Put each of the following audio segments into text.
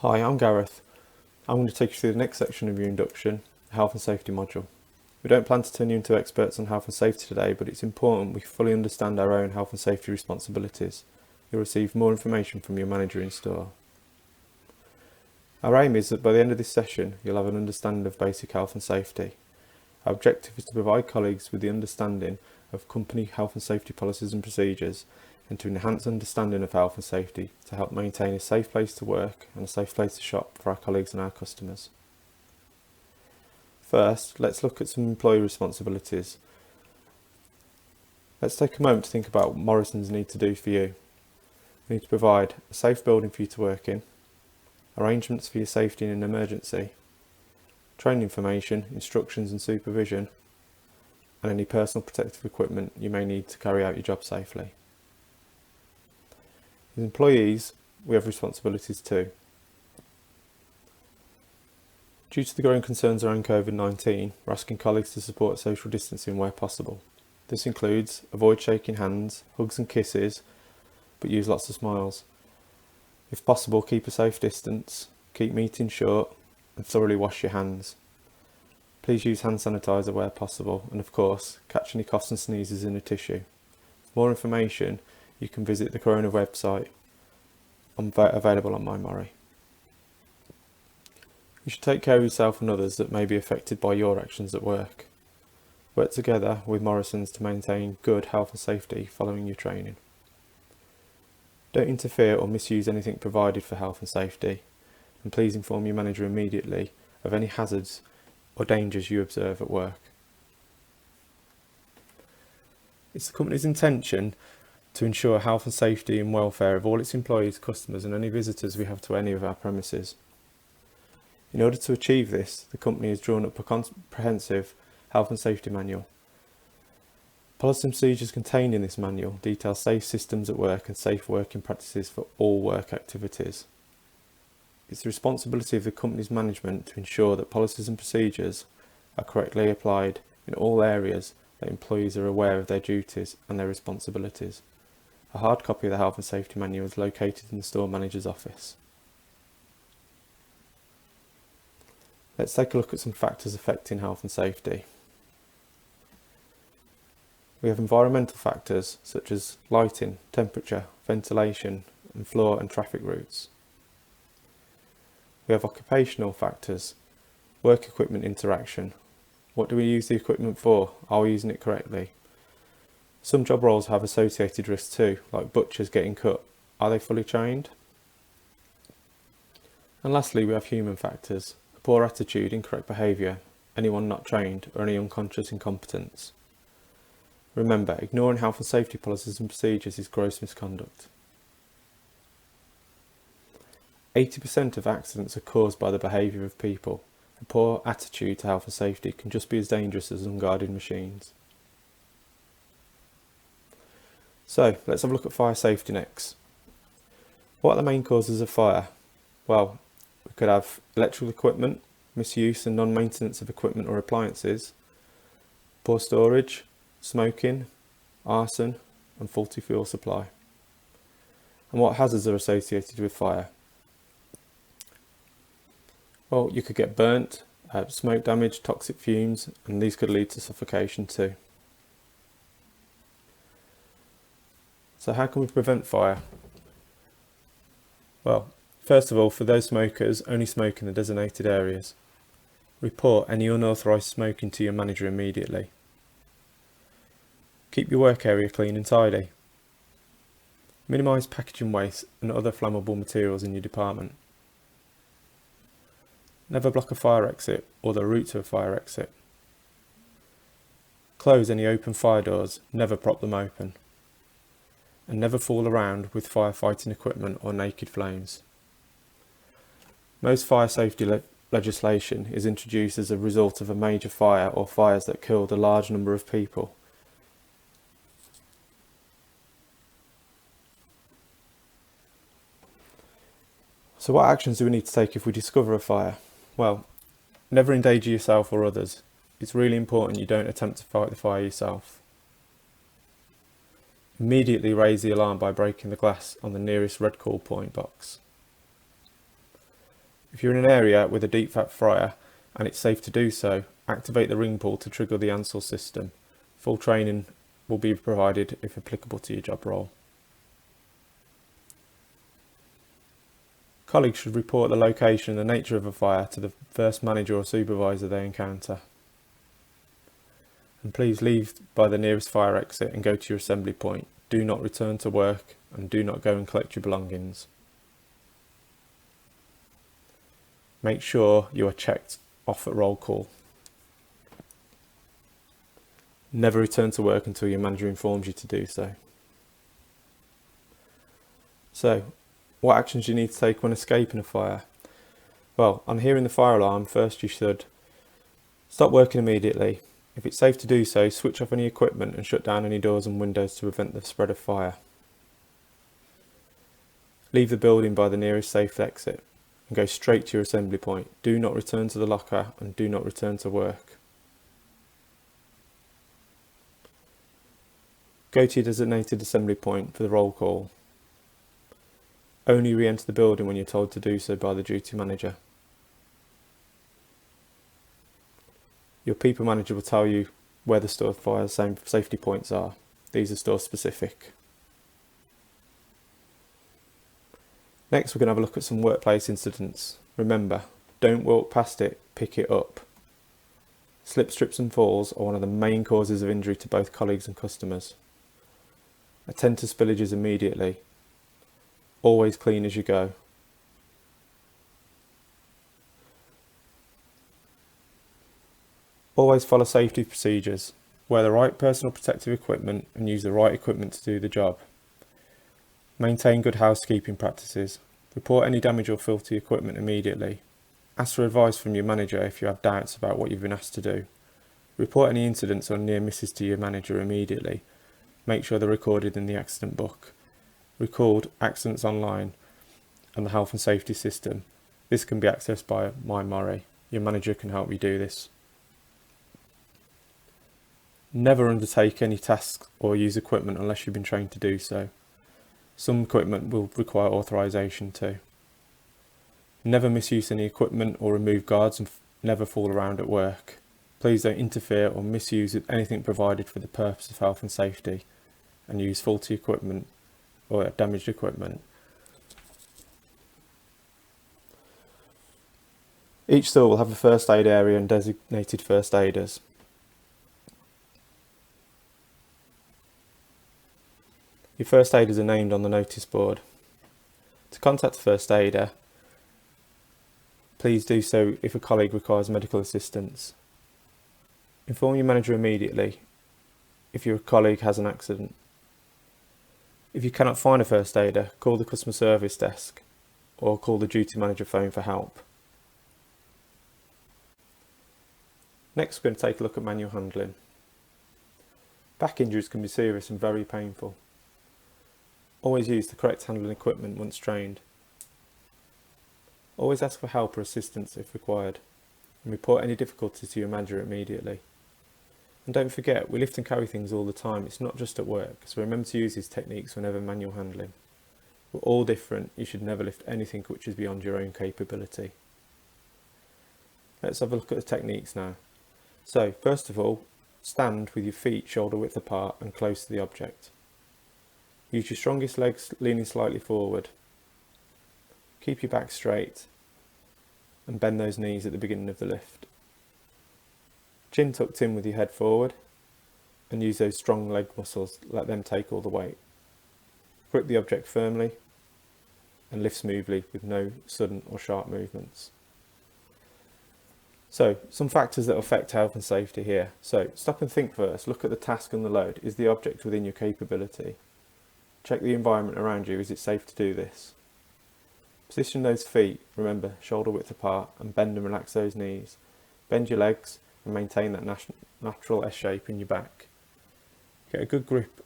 Hi, I'm Gareth. I'm going to take you through the next section of your induction, the health and safety module. We don't plan to turn you into experts on health and safety today, but it's important we fully understand our own health and safety responsibilities. You'll receive more information from your manager in store. Our aim is that by the end of this session, you'll have an understanding of basic health and safety. Our objective is to provide colleagues with the understanding of company health and safety policies and procedures, and to enhance understanding of health and safety to help maintain a safe place to work and a safe place to shop for our colleagues and our customers. First, let's look at some employee responsibilities. Let's take a moment to think about what Morrisons need to do for you. We need to provide a safe building for you to work in, arrangements for your safety in an emergency, training information, instructions and supervision, and any personal protective equipment you may need to carry out your job safely. As employees, we have responsibilities too. Due to the growing concerns around COVID-19, we're asking colleagues to support social distancing where possible. This includes avoid shaking hands, hugs and kisses, but use lots of smiles. If possible, keep a safe distance, keep meetings short, and thoroughly wash your hands. Please use hand sanitizer where possible, and of course, catch any coughs and sneezes in a tissue. For more information, you can visit the Corona website available on My Morrie. You should take care of yourself and others that may be affected by your actions at work. Work together with Morrisons to maintain good health and safety following your training. Don't interfere or misuse anything provided for health and safety, and please inform your manager immediately of any hazards or dangers you observe at work. It's the company's intention to ensure health and safety and welfare of all its employees, customers and any visitors we have to any of our premises. In order to achieve this, the company has drawn up a comprehensive health and safety manual. Policies and procedures contained in this manual detail safe systems at work and safe working practices for all work activities. It's the responsibility of the company's management to ensure that policies and procedures are correctly applied in all areas, that employees are aware of their duties and their responsibilities. A hard copy of the health and safety manual is located in the store manager's office. Let's take a look at some factors affecting health and safety. We have environmental factors such as lighting, temperature, ventilation, and floor and traffic routes. We have occupational factors, work equipment interaction. What do we use the equipment for? Are we using it correctly? Some job roles have associated risks too, like butchers getting cut. Are they fully trained? And lastly, we have human factors, a poor attitude, incorrect behaviour, anyone not trained, or any unconscious incompetence. Remember, ignoring health and safety policies and procedures is gross misconduct. 80% of accidents are caused by the behaviour of people. A poor attitude to health and safety can just be as dangerous as unguarded machines. So, let's have a look at fire safety next. What are the main causes of fire? Well, we could have electrical equipment, misuse and non-maintenance of equipment or appliances, poor storage, smoking, arson and faulty fuel supply. And what hazards are associated with fire? Well, you could get burnt, smoke damage, toxic fumes, and these could lead to suffocation too. So how can we prevent fire? Well, first of all, for those smokers, only smoke in the designated areas. Report any unauthorised smoking to your manager immediately. Keep your work area clean and tidy. Minimise packaging waste and other flammable materials in your department. Never block a fire exit or the route to a fire exit. Close any open fire doors, never prop them open. And never fool around with firefighting equipment or naked flames. Most fire safety legislation is introduced as a result of a major fire or fires that killed a large number of people. So what actions do we need to take if we discover a fire? Well, never endanger yourself or others. It's really important you don't attempt to fight the fire yourself. Immediately raise the alarm by breaking the glass on the nearest red call point box. If you're in an area with a deep fat fryer and it's safe to do so, activate the ring pull to trigger the Ansel system. Full training will be provided if applicable to your job role. Colleagues should report the location and the nature of a fire to the first manager or supervisor they encounter. And please leave by the nearest fire exit and go to your assembly point. Do not return to work and do not go and collect your belongings. Make sure you are checked off at roll call. Never return to work until your manager informs you to do so. So, what actions do you need to take when escaping a fire? Well, on hearing the fire alarm, first you should stop working immediately. If it's safe to do so, switch off any equipment and shut down any doors and windows to prevent the spread of fire. Leave the building by the nearest safe exit and go straight to your assembly point. Do not return to the locker and do not return to work. Go to your designated assembly point for the roll call. Only re-enter the building when you're told to do so by the duty manager. Your people manager will tell you where the store fire safety points are. These are store specific. Next, we're going to have a look at some workplace incidents. Remember, don't walk past it, pick it up. Slip, trips and falls are one of the main causes of injury to both colleagues and customers. Attend to spillages immediately. Always clean as you go. Always follow safety procedures. Wear the right personal protective equipment and use the right equipment to do the job. Maintain good housekeeping practices. Report any damage or faulty equipment immediately. Ask for advice from your manager if you have doubts about what you've been asked to do. Report any incidents or near misses to your manager immediately. Make sure they're recorded in the accident book. Record accidents online and the health and safety system. This can be accessed by MyMorry. Your manager can help you do this. Never undertake any tasks or use equipment unless you've been trained to do so. Some equipment will require authorization too. Never misuse any equipment or remove guards and never fool around at work. Please don't interfere or misuse anything provided for the purpose of health and safety and use faulty equipment or damaged equipment. Each store will have a first aid area and designated first aiders. Your first aiders are named on the notice board. To contact a first aider, please do so if a colleague requires medical assistance. Inform your manager immediately if your colleague has an accident. If you cannot find a first aider, call the customer service desk or call the duty manager phone for help. Next, we're going to take a look at manual handling. Back injuries can be serious and very painful. Always use the correct handling equipment once trained. Always ask for help or assistance if required, and report any difficulties to your manager immediately. And don't forget, we lift and carry things all the time, it's not just at work, so remember to use these techniques whenever manual handling. We're all different, you should never lift anything which is beyond your own capability. Let's have a look at the techniques now. So, first of all, stand with your feet shoulder width apart and close to the object. Use your strongest legs leaning slightly forward. Keep your back straight and bend those knees at the beginning of the lift. Chin tucked in with your head forward and use those strong leg muscles, let them take all the weight. Grip the object firmly and lift smoothly with no sudden or sharp movements. So, some factors that affect health and safety here. So, stop and think first, look at the task and the load. Is the object within your capability? Check the environment around you, is it safe to do this? Position those feet, remember, shoulder width apart, and bend and relax those knees. Bend your legs and maintain that natural S shape in your back. Get a good grip,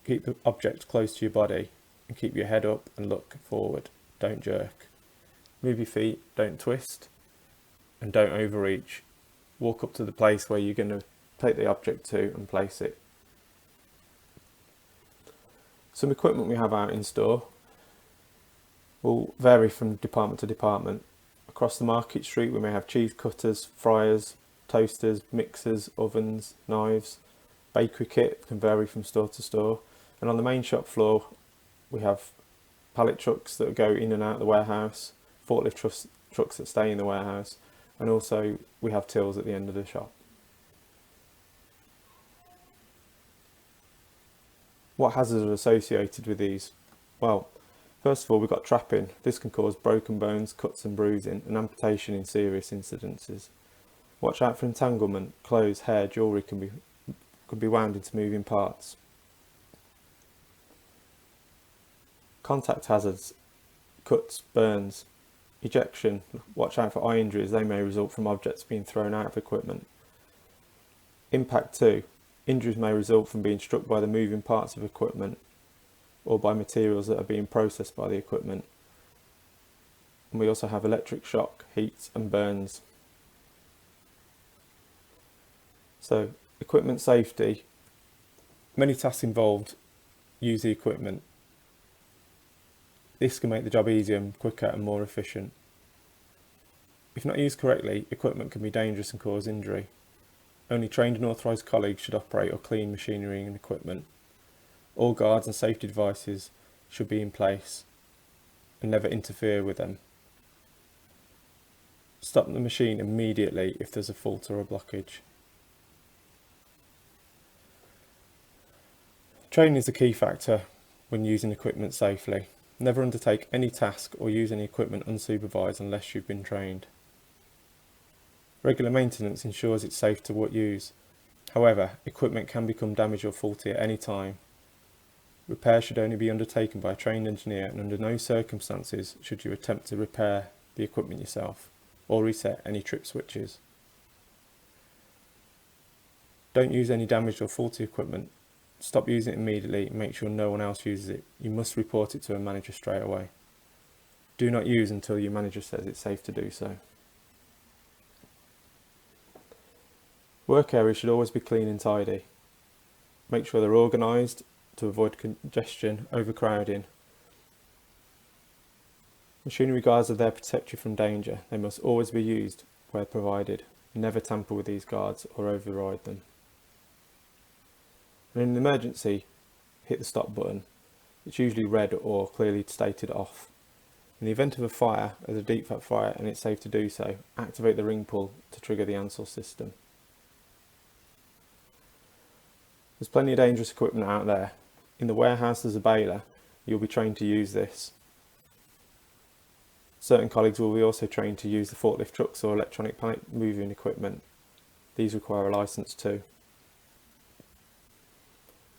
keep the object close to your body, and keep your head up and look forward, don't jerk. Move your feet, don't twist, and don't overreach. Walk up to the place where you're going to take the object to and place it. Some equipment we have out in store will vary from department to department. A Across the market street we may have cheese cutters, fryers, toasters, mixers, ovens, knives. Bakery kit can vary from store to store. And on the main shop floor we have pallet trucks that go in and out of the warehouse, forklift trucks that stay in the warehouse, and also we have tills at the end of the shop. What hazards are associated with these? Well, first of all, we've got trapping. This can cause broken bones, cuts and bruising, and amputation in serious incidences. Watch out for entanglement. Clothes, hair, jewellery can be wound into moving parts. Contact hazards, cuts, burns. Ejection. Watch out for eye injuries. They may result from objects being thrown out of equipment. Impact 2. Injuries may result from being struck by the moving parts of equipment or by materials that are being processed by the equipment. And we also have electric shock, heat and burns. So, equipment safety. Many tasks involved use the equipment. This can make the job easier and quicker and more efficient. If not used correctly, equipment can be dangerous and cause injury. Only trained and authorised colleagues should operate or clean machinery and equipment. All guards and safety devices should be in place and never interfere with them. Stop the machine immediately if there's a fault or a blockage. Training is a key factor when using equipment safely. Never undertake any task or use any equipment unsupervised unless you've been trained. Regular maintenance ensures it's safe to use. However, equipment can become damaged or faulty at any time. Repair should only be undertaken by a trained engineer, and under no circumstances should you attempt to repair the equipment yourself or reset any trip switches. Don't use any damaged or faulty equipment. Stop using it immediately and make sure no one else uses it. You must report it to a manager straight away. Do not use until your manager says it's safe to do so. Work areas should always be clean and tidy. Make sure they're organised to avoid congestion, overcrowding. Machinery guards are there to protect you from danger. They must always be used where provided. Never tamper with these guards or override them. And in an emergency, hit the stop button. It's usually red or clearly stated off. In the event of a fire, as a deep fat fire and it's safe to do so, activate the ring pull to trigger the ANSOL system. There's plenty of dangerous equipment out there. In the warehouse there's a baler. You'll be trained to use this. Certain colleagues will be also trained to use the forklift trucks or electronic pallet moving equipment. These require a licence too.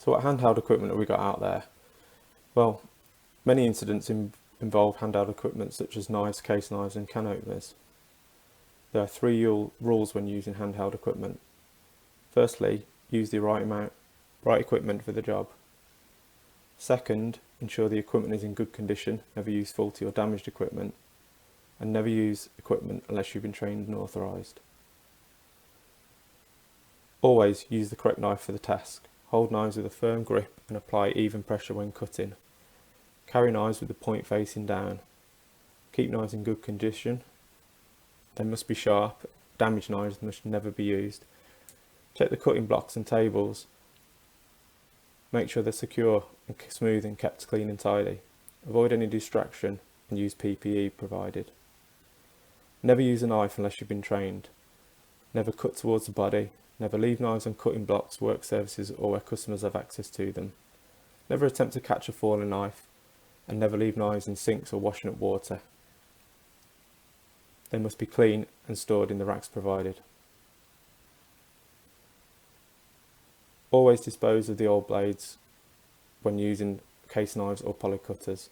So what handheld equipment have we got out there? Well, many incidents involve handheld equipment such as knives, case knives and can openers. There are 3 rules when using handheld equipment. Firstly, use the right equipment for the job. Second, ensure the equipment is in good condition, never use faulty or damaged equipment, and never use equipment unless you've been trained and authorised. Always use the correct knife for the task. Hold knives with a firm grip and apply even pressure when cutting. Carry knives with the point facing down. Keep knives in good condition. They must be sharp. Damaged knives must never be used. Check the cutting blocks and tables. Make sure they're secure and smooth and kept clean and tidy. Avoid any distraction and use PPE provided. Never use a knife unless you've been trained. Never cut towards the body. Never leave knives on cutting blocks, work surfaces or where customers have access to them. Never attempt to catch a falling knife, and never leave knives in sinks or washing up water. They must be clean and stored in the racks provided. Always dispose of the old blades when using case knives or poly cutters.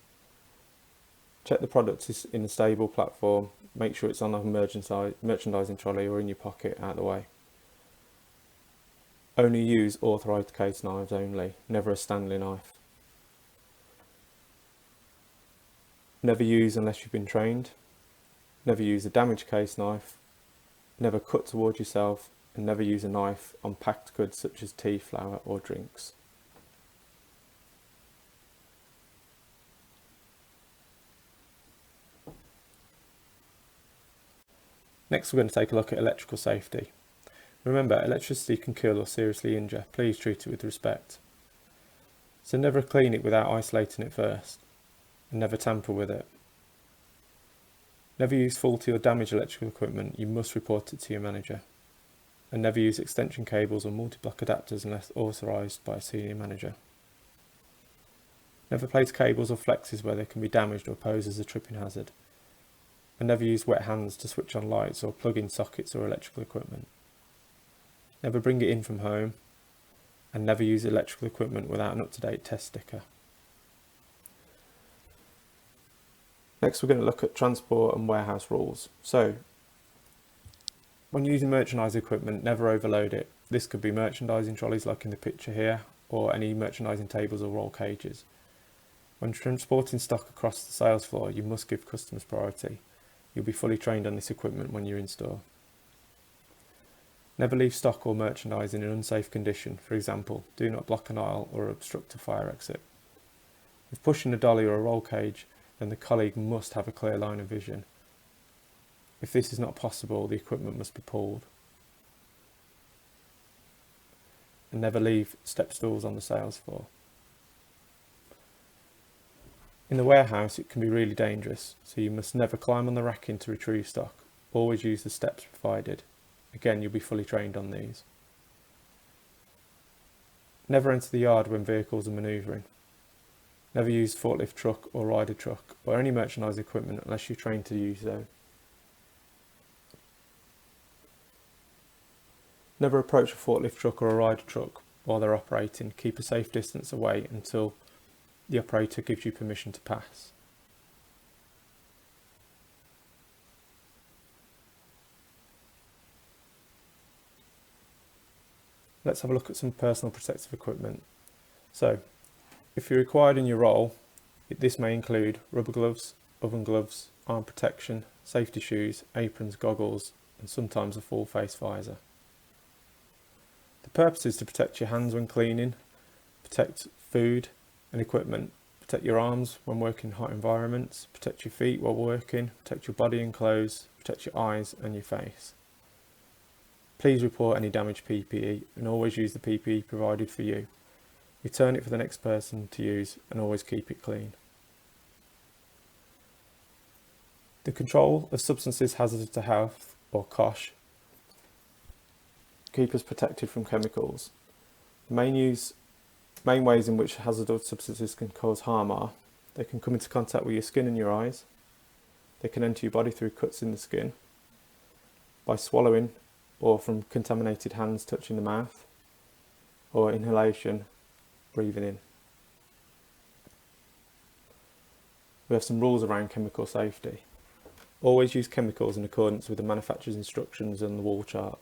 Check the product is in a stable platform. Make sure it's on a merchandising trolley or in your pocket out of the way. Only use authorised case knives only, never a Stanley knife. Never use unless you've been trained. Never use a damaged case knife. Never cut towards yourself, and never use a knife on packed goods such as tea, flour or drinks. Next we're going to take a look at electrical safety. Remember, electricity can kill or seriously injure. Please treat it with respect. So never clean it without isolating it first, and never tamper with it. Never use faulty or damaged electrical equipment. You must report it to your manager. And never use extension cables or multi-block adapters unless authorised by a senior manager. Never place cables or flexes where they can be damaged or pose as a tripping hazard. And never use wet hands to switch on lights or plug in sockets or electrical equipment. Never bring it in from home, and never use electrical equipment without an up-to-date test sticker. Next we're going to look at transport and warehouse rules. So, when using merchandising equipment, never overload it. This could be merchandising trolleys like in the picture here, or any merchandising tables or roll cages. When transporting stock across the sales floor, you must give customers priority. You'll be fully trained on this equipment when you're in store. Never leave stock or merchandise in an unsafe condition. For example, do not block an aisle or obstruct a fire exit. If pushing a dolly or a roll cage, then the colleague must have a clear line of vision. If this is not possible, the equipment must be pulled. And never leave step stools on the sales floor. In the warehouse, it can be really dangerous, so you must never climb on the racking to retrieve stock. Always use the steps provided. Again, you'll be fully trained on these. Never enter the yard when vehicles are manoeuvring. Never use forklift truck or rider truck or any merchandise equipment unless you're trained to use so. Never approach a forklift truck or a rider truck while they're operating. Keep a safe distance away until the operator gives you permission to pass. Let's have a look at some personal protective equipment. So, if you're required in your role, this may include rubber gloves, oven gloves, arm protection, safety shoes, aprons, goggles, and sometimes a full face visor. The purpose is to protect your hands when cleaning, protect food and equipment, protect your arms when working in hot environments, protect your feet while working, protect your body and clothes, protect your eyes and your face. Please report any damaged PPE and always use the PPE provided for you. Return it for the next person to use and always keep it clean. The control of substances hazardous to health, or COSH, keep us protected from chemicals. The main ways in which hazardous substances can cause harm are: they can come into contact with your skin and your eyes, they can enter your body through cuts in the skin, by swallowing or from contaminated hands touching the mouth, or inhalation, breathing in. We have some rules around chemical safety. Always use chemicals in accordance with the manufacturer's instructions and the wall chart.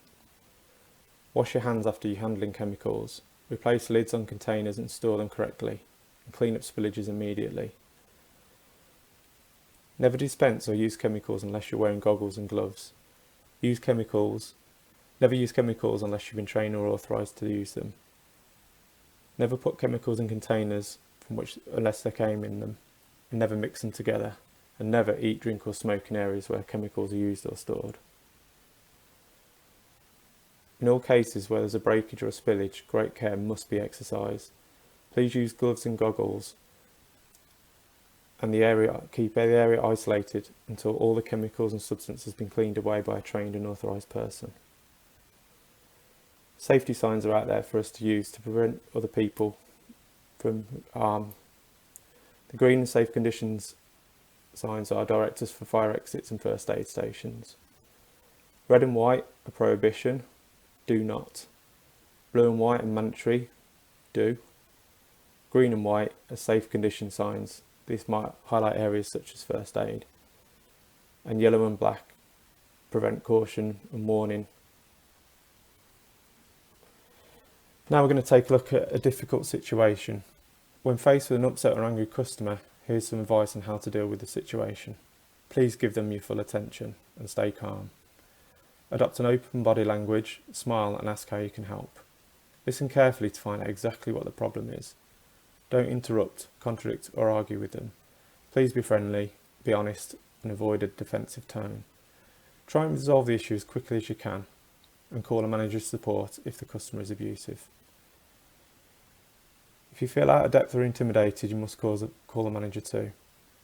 Wash your hands after you're handling chemicals. Replace lids on containers and store them correctly, and clean up spillages immediately. Never dispense or use chemicals unless you're wearing goggles and gloves. Never use chemicals unless you've been trained or authorised to use them. Never put chemicals in containers unless they came in them, and never mix them together, and never eat, drink or smoke in areas where chemicals are used or stored. In all cases where there's a breakage or a spillage, great care must be exercised. Please use gloves and goggles and keep the area isolated until all the chemicals and substances have been cleaned away by a trained and authorised person. Safety signs are out there for us to use to prevent other people from harm. The green and safe conditions signs are directors for fire exits and first aid stations. Red and white are prohibition, do not. Blue and white are mandatory, do. Green and white are safe condition signs. These might highlight areas such as first aid. And yellow and black prevent caution and warning. Now we're going to take a look at a difficult situation. When faced with an upset or angry customer, here's some advice on how to deal with the situation. Please give them your full attention and stay calm. Adopt an open body language, smile and ask how you can help. Listen carefully to find out exactly what the problem is. Don't interrupt, contradict or argue with them. Please be friendly, be honest and avoid a defensive tone. Try and resolve the issue as quickly as you can and call a manager's support if the customer is abusive. If you feel out of depth or intimidated, you must call the manager too.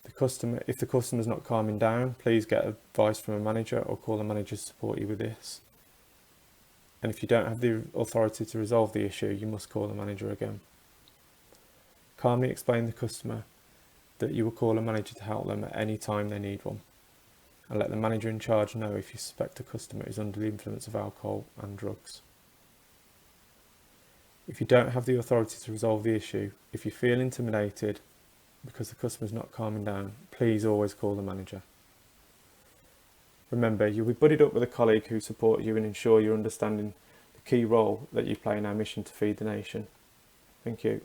If the customer is not calming down, please get advice from a manager or call a manager to support you with this. And if you don't have the authority to resolve the issue, you must call the manager again. Calmly explain to the customer that you will call a manager to help them at any time they need one, and let the manager in charge know if you suspect a customer is under the influence of alcohol and drugs. If you don't have the authority to resolve the issue, if you feel intimidated because the customer is not calming down, please always call the manager. Remember, you'll be buddied up with a colleague who supports you and ensure you're understanding the key role that you play in our mission to feed the nation. Thank you.